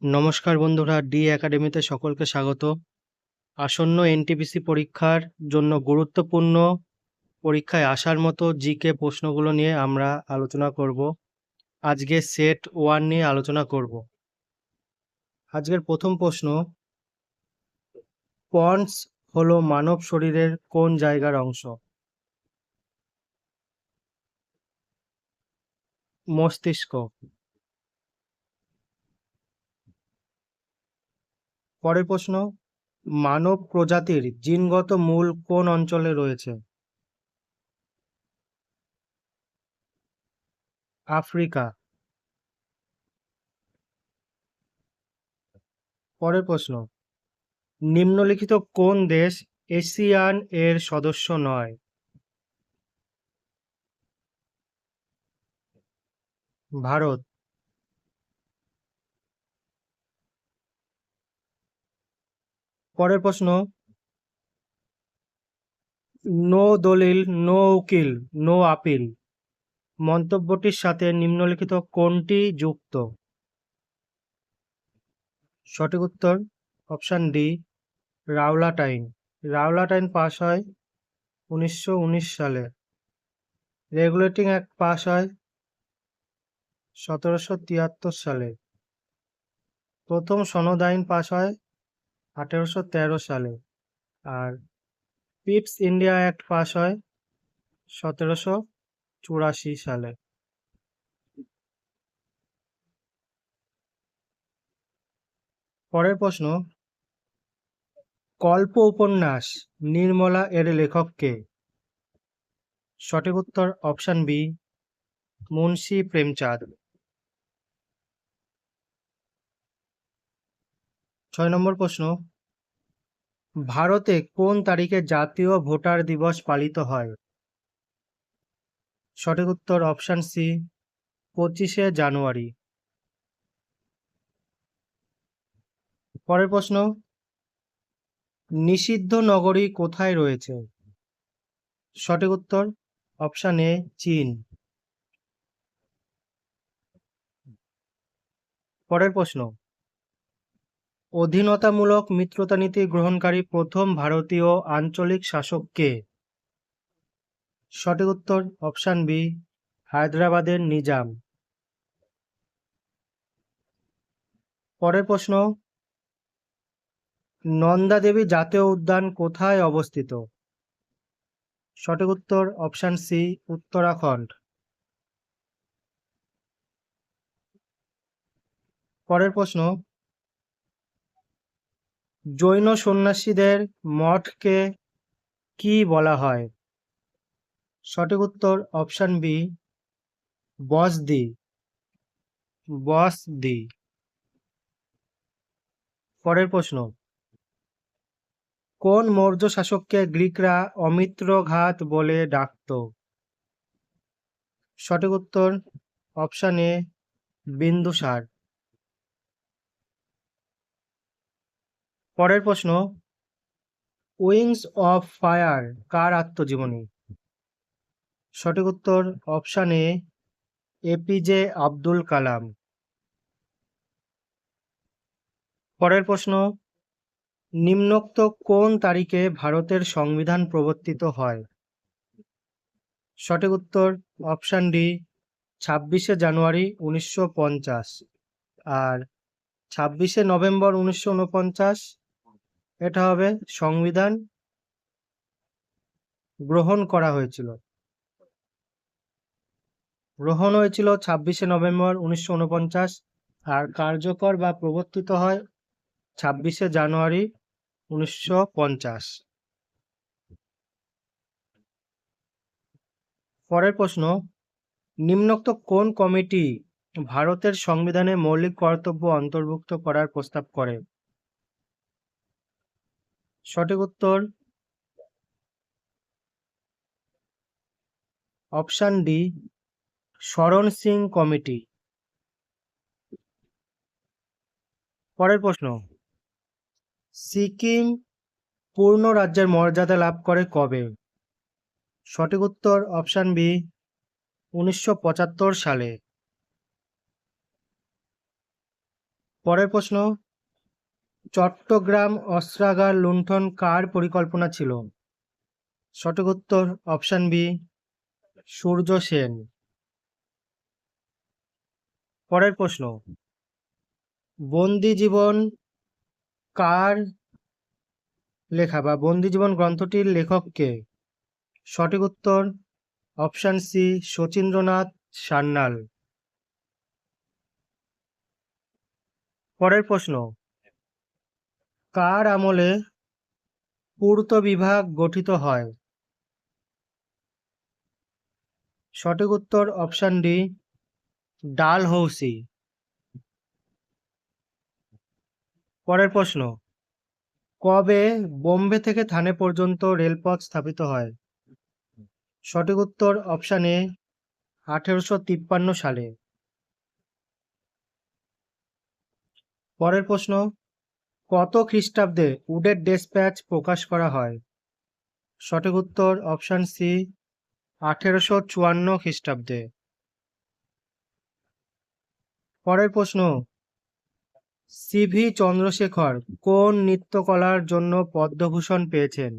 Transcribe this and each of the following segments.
নমস্কার বন্ধুরা, ডি একাডেমিতে সকলকে স্বাগত। আসন্ন এনটিপিসি পরীক্ষার জন্য গুরুত্বপূর্ণ পরীক্ষায় আসার মতো জিকে প্রশ্নগুলো নিয়ে আমরা আলোচনা করব। আজকে সেট 1 নিয়ে আলোচনা করব। আজকের প্রথম প্রশ্ন, পন্স হলো মানব শরীরের কোন জায়গার অংশ? মস্তিষ্ক। পরের প্রশ্ন, মানব প্রজাতির জিনগত মূল কোন অঞ্চলে রয়েছে? আফ্রিকা। পরের প্রশ্ন, নিম্নলিখিত কোন দেশ এসিয়ান এর সদস্য নয়? ভারত। পরের প্রশ্ন, নো দলিল নো উকিল নো আপিল মন্তব্যটির সাথে নিম্নলিখিত কোনটি যুক্ত? সঠিক উত্তর অপশন ডি, রাওলাট আইন। রাওলাট আইন পাস হয় 1919 সালে। রেগুলেটিং অ্যাক্ট পাস হয় 1773 সালে। প্রথম সনদ আইন পাস হয় 1813 সালে। আর পিপস ইন্ডিয়া অ্যাক্ট পাস হয় 1784 সালে। পরের প্রশ্ন, কল্প উপন্যাস নির্মলা এর লেখক কে? সঠিক উত্তর অপশন বি, মুন্সি প্রেমচাঁদ। 6 নম্বর প্রশ্ন, ভারতে কোন তারিখে জাতীয় ভোটার দিবস পালিত হয়? সঠিক উত্তর অপশন সি, 25শে জানুয়ারি। পরের প্রশ্ন, নিষিদ্ধ নগরী কোথায় রয়েছে? সঠিক উত্তর অপশন এ, চীন। পরের প্রশ্ন, অধীনতামূলক মিত্রতা নীতি গ্রহণকারী প্রথম ভারতীয় আঞ্চলিক শাসক কে? সঠিক উত্তর অপশন বি, হায়দ্রাবাদের নিজাম। পরের প্রশ্ন, নন্দা দেবী জাতীয় উদ্যান কোথায় অবস্থিত? সঠিক উত্তর অপশন সি, উত্তরাখণ্ড। পরের প্রশ্ন, জৈন সন্ন্যাসীদের মঠকে কি বলা হয়? সঠিক উত্তর অপশন বি, বসদি। বসদি। পরের প্রশ্ন, কোন মৌর্য শাসককে গ্রিকরা অমিত্রঘাত বলে ডাকত? সঠিক উত্তর অপশন এ, বিন্দুসার। পরের প্রশ্ন, উইংস অফ ফায়ার কার আত্মজীবনী? সঠিক উত্তর option A, APJ Abdul Kalam. পরের প্রশ্ন, নিম্নোক্ত কোন তারিখে ভারতের সংবিধান প্রবর্তিত হয়? সঠিক উত্তর অপশন ডি, 26শে জানুয়ারি 1950। আর 26শে নভেম্বর 1949 এটা হবে সংবিধান গ্রহণ করা হয়েছিল। গ্রহণ হয়েছিল 26শে নভেম্বর 1949, আর কার্যকর বা প্রবর্তিত হয় 26শে জানুয়ারি 1950। পরের প্রশ্ন, নিম্নোক্ত কোন কমিটি ভারতের সংবিধানে মৌলিক কর্তব্য অন্তর্ভুক্ত করার প্রস্তাব করে? সঠিক উত্তর অপশন ডি, শরণ সিং কমিটি। পরের প্রশ্ন, সিকিম পূর্ণ রাজ্যের মর্যাদা লাভ করে কবে? সঠিক উত্তর অপশন বি, 1975 সালে। পরের প্রশ্ন, চট্টগ্রাম অস্ত্রাগার লুণ্ঠন কার পরিকল্পনা ছিল? সঠিক উত্তর অপশন বি, সূর্য সেন। পরের প্রশ্ন, বন্দি জীবন কার লেখা বা বন্দি জীবন গ্রন্থটির লেখক কে? সঠিক উত্তর অপশন সি, শচীন্দ্রনাথ সান্যাল। পরের প্রশ্ন, কার আমলে পূর্ত বিভাগ গঠিত হয়? সঠিক উত্তর অপশন ডি, ডালহৌসি। পরের প্রশ্ন, কবে বোম্বে থেকে থানে পর্যন্ত রেলপথ স্থাপিত হয়? সঠিক উত্তর অপশন এ, 1853 সালে। পরের প্রশ্ন, কত খ্রিস্টাব্দে উডের ডেসপ্যাচ প্রকাশ করা হয়? সঠিক উত্তর অপশন সি, 1854 খ্রিস্টাব্দে। পরের প্রশ্ন, সিভি চন্দ্রশেখর কোন নৃত্যকলার জন্য পদ্মভূষণ পেয়েছেন?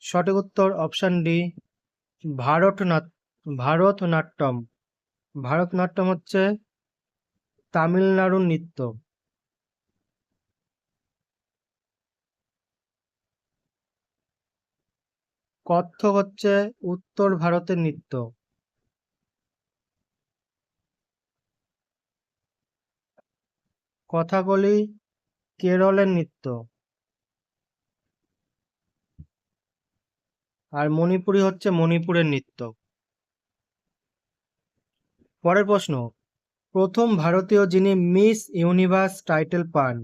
সঠিক উত্তর অপশন ডি, ভারতনাট্যম। ভারতনাট্যম হচ্ছে তামিলনাড়ুর নৃত্য। কত্থক হচ্ছে উত্তর ভারতের নৃত্য। কথাকলি কেরলের নৃত্য। আর মণিপুরি হচ্ছে মণিপুরের নৃত্য। পরের প্রশ্ন, প্রথম ভারতীয় যিনি মিস ইউনিভার্স টাইটেল পান?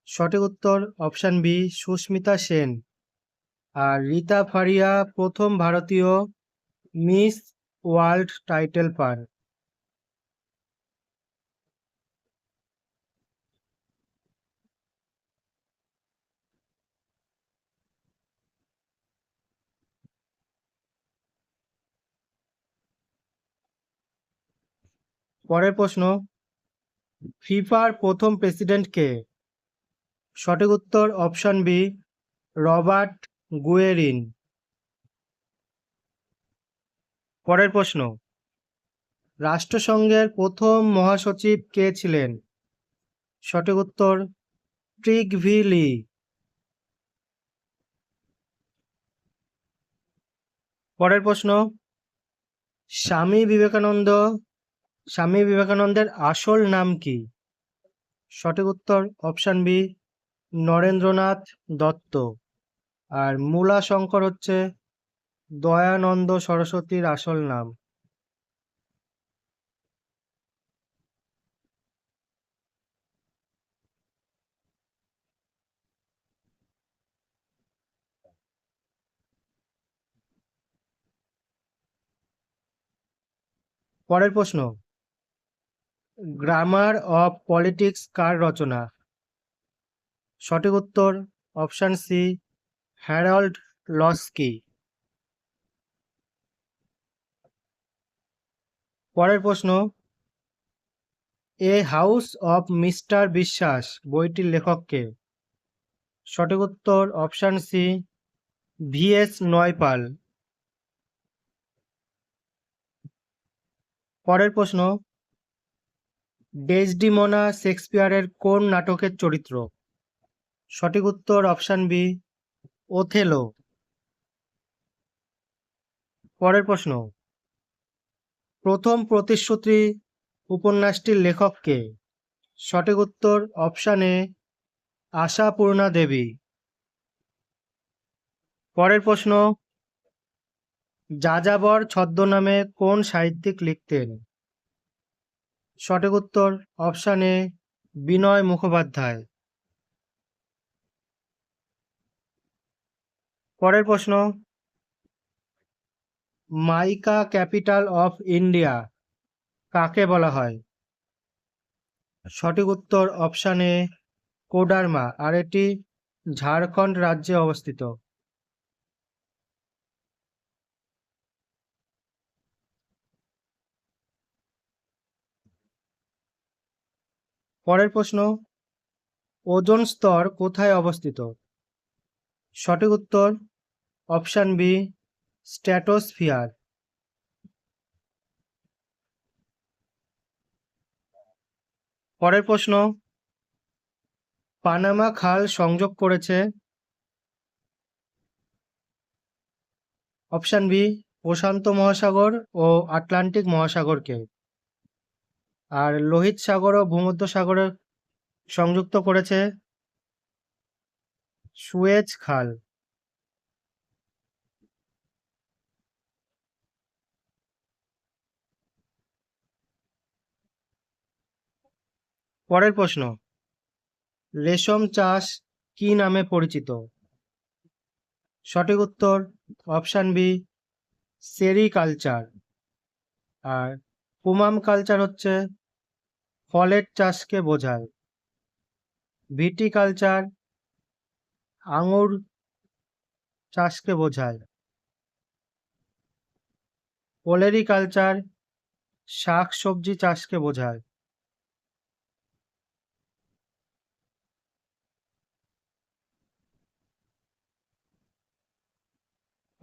সঠিক উত্তর অপশন বি, সুস্মিতা সেন। আর রীতা ফারিয়া প্রথম ভারতীয় মিস ওয়ার্ল্ড টাইটেল পান। পরের প্রশ্ন, ফিফার প্রথম প্রেসিডেন্ট কে? সঠিক উত্তর অপশন বি, রবার্ট গুয়েরিন। পরের প্রশ্ন, রাষ্ট্রসংঘের প্রথম মহাসচিব কে ছিলেন? সঠিক উত্তর ট্রিগভিলি। পরের প্রশ্ন, স্বামী বিবেকানন্দের আসল নাম কি? সঠিক উত্তর অপশন বি, নরেন্দ্রনাথ দত্ত। আর মূলা শঙ্কর হচ্ছে দয়ানন্দ সরস্বতীর আসল নাম। পরের প্রশ্ন, গ্রামার অফ পলিটিক্স কার রচনা? সঠিক উত্তর অপশন সি, হ্যারল্ড লস্কি। পরের প্রশ্ন, এ হাউস অফ মিস্টার বিশ্বাস বইটির লেখক কে? সঠিক উত্তর অপশন সি, ভিএস নয়পাল। পরের প্রশ্ন, ডেসডিমোনা শেক্সপিয়ারের কোন নাটকের চরিত্র? সঠিক উত্তর অপশন বি, ওথেলো। পরের প্রশ্ন, প্রথম প্রতিশ্রুতি উপন্যাসটির লেখক কে? সঠিক উত্তর অপশন এ, আশাপূর্ণা দেবী। পরের প্রশ্ন, যাযাবর ছদ্মনামে কোন সাহিত্যিক লিখতেন? সঠিক উত্তর অপশন এ, বিনয় মুখোপাধ্যায়। পরের প্রশ্ন, মাইকা ক্যাপিটাল অফ ইন্ডিয়া কাকে বলা হয়? সঠিক উত্তর অপশন এ, কোডারমা। আর এটি ঝাড়খণ্ড রাজ্যে অবস্থিত। পরের প্রশ্ন, ওজোন স্তর কোথায় অবস্থিত? সঠিক উত্তর অপশান বি, স্ট্র্যাটোস্ফিয়ার। পরের প্রশ্ন, পানামা খাল সংযোগ করেছে? অপশান বি, প্রশান্ত মহাসাগর ও আটলান্টিক মহাসাগরকে। আর লোহিত সাগর ও ভূমধ্যসাগরে সংযুক্ত করেছে সুয়েজ খাল। পরের প্রশ্ন, রেশম চাষ কি নামে পরিচিত? সঠিক উত্তর অপশান বি, সেরিকালচার। আর পুমাম কালচার হচ্ছে ফলের চাষকে বোঝায়। ভিটিকালচার আঙুর চাষকে বোঝায়। ওলেরিকালচার শাক সবজি চাষকে বোঝায়।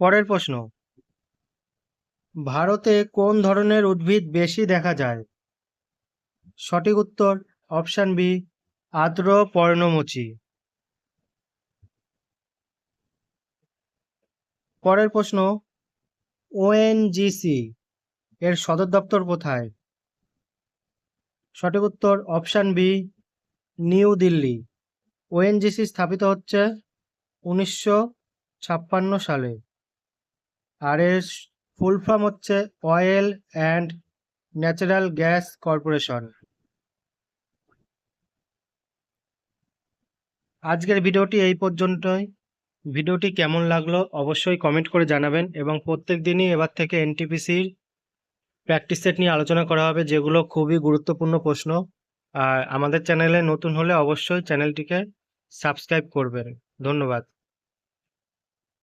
পরের প্রশ্ন, ভারতে কোন ধরনের উদ্ভিদ বেশি দেখা যায়? সঠিক উত্তর অপশান বি, আর্দ্র পর্ণমোচী। পরের প্রশ্ন, ওএনজিসি এর সদর দপ্তর কোথায়? সঠিক উত্তর option B, new Delhi. ONGC স্থাপিত হচ্ছে 1956 সালে। আর এর ফুল ফর্ম হচ্ছে oil and natural gas corporation. আজকের ভিডিওটি এই পর্যন্তই। ভিডিওটি কেমন লাগলো অবশ্যই কমেন্ট করে জানাবেন, এবং প্রত্যেক দিনই এবার থেকে এনটিপিসির প্র্যাকটিস সেট নিয়ে আলোচনা করা হবে, যেগুলো খুবই গুরুত্বপূর্ণ প্রশ্ন। আর আমাদের চ্যানেলে নতুন হলে অবশ্যই চ্যানেলটিকে সাবস্ক্রাইব করবেন। ধন্যবাদ।